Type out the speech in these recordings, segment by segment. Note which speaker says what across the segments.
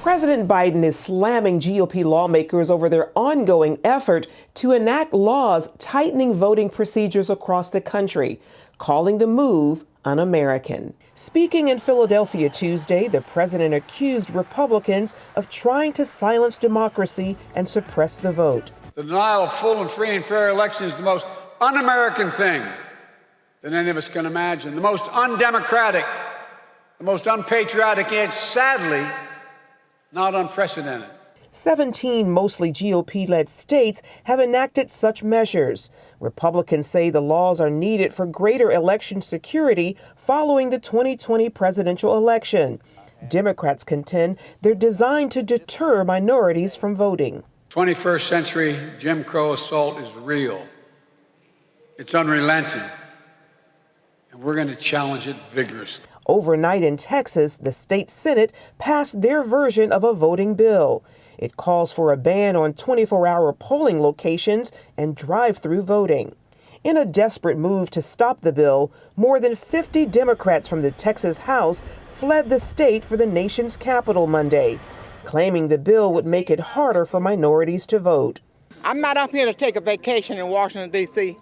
Speaker 1: President Biden is slamming GOP lawmakers over their ongoing effort to enact laws tightening voting procedures across the country, calling the move un-American. Speaking in Philadelphia Tuesday, the president accused Republicans of trying to silence democracy and suppress the vote.
Speaker 2: The denial of full and free and fair elections is the most un-American thing that any of us can imagine, the most undemocratic, the most unpatriotic, and sadly, not unprecedented.
Speaker 1: 17 mostly GOP-led states have enacted such measures. Republicans say the laws are needed for greater election security following the 2020 presidential election. Democrats contend they're designed to deter minorities from voting.
Speaker 2: 21st century Jim Crow assault is real. It's unrelenting. And we're going to challenge it vigorously.
Speaker 1: Overnight in Texas, the state Senate passed their version of a voting bill. It calls for a ban on 24-hour polling locations and drive-through voting. In a desperate move to stop the bill, more than 50 Democrats from the Texas House fled the state for the nation's capital Monday, claiming the bill would make it harder for minorities to vote.
Speaker 3: I'm not up here to take a vacation in Washington, D.C.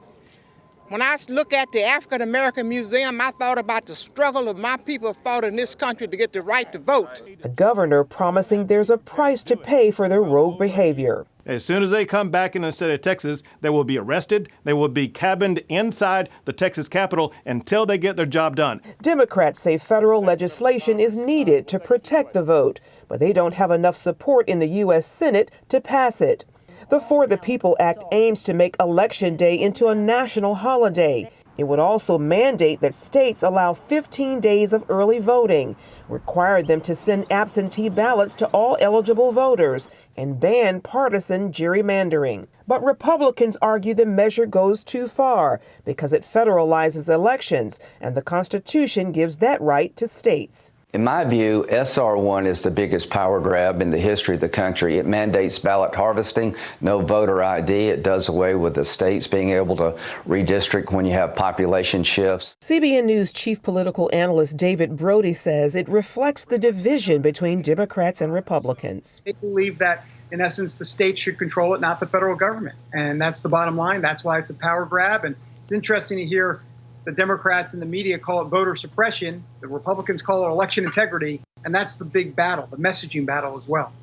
Speaker 3: When I look at the African American Museum, I thought about the struggle of my people fought in this country to get the right to vote.
Speaker 1: The governor promising there's a price to pay for their rogue behavior.
Speaker 4: As soon as they come back in the state of Texas, they will be arrested. They will be cabined inside the Texas Capitol until they get their job done.
Speaker 1: Democrats say federal legislation is needed to protect the vote, but they don't have enough support in the U.S. Senate to pass it. The For the People Act aims to make Election Day into a national holiday. It would also mandate that states allow 15 days of early voting, require them to send absentee ballots to all eligible voters, and ban partisan gerrymandering. But Republicans argue the measure goes too far because it federalizes elections, and the Constitution gives that right to states.
Speaker 5: In my view, SR 1 is the biggest power grab in the history of the country. It mandates ballot harvesting, no voter ID. It does away with the states being able to redistrict when you have population shifts.
Speaker 1: CBN News chief political analyst David Brody says it reflects the division between Democrats and Republicans.
Speaker 6: They believe that, in essence, the states should control it, not the federal government. And that's the bottom line. That's why it's a power grab. And it's interesting to hear the Democrats and the media call it voter suppression. The Republicans call it election integrity. And that's the big battle, the messaging battle as well.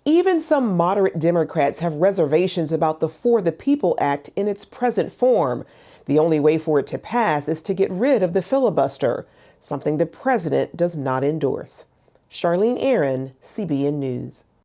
Speaker 1: Even some moderate Democrats have reservations about the For the People Act in its present form. The only way for it to pass is to get rid of the filibuster, something the president does not endorse. Charlene Aaron, CBN News.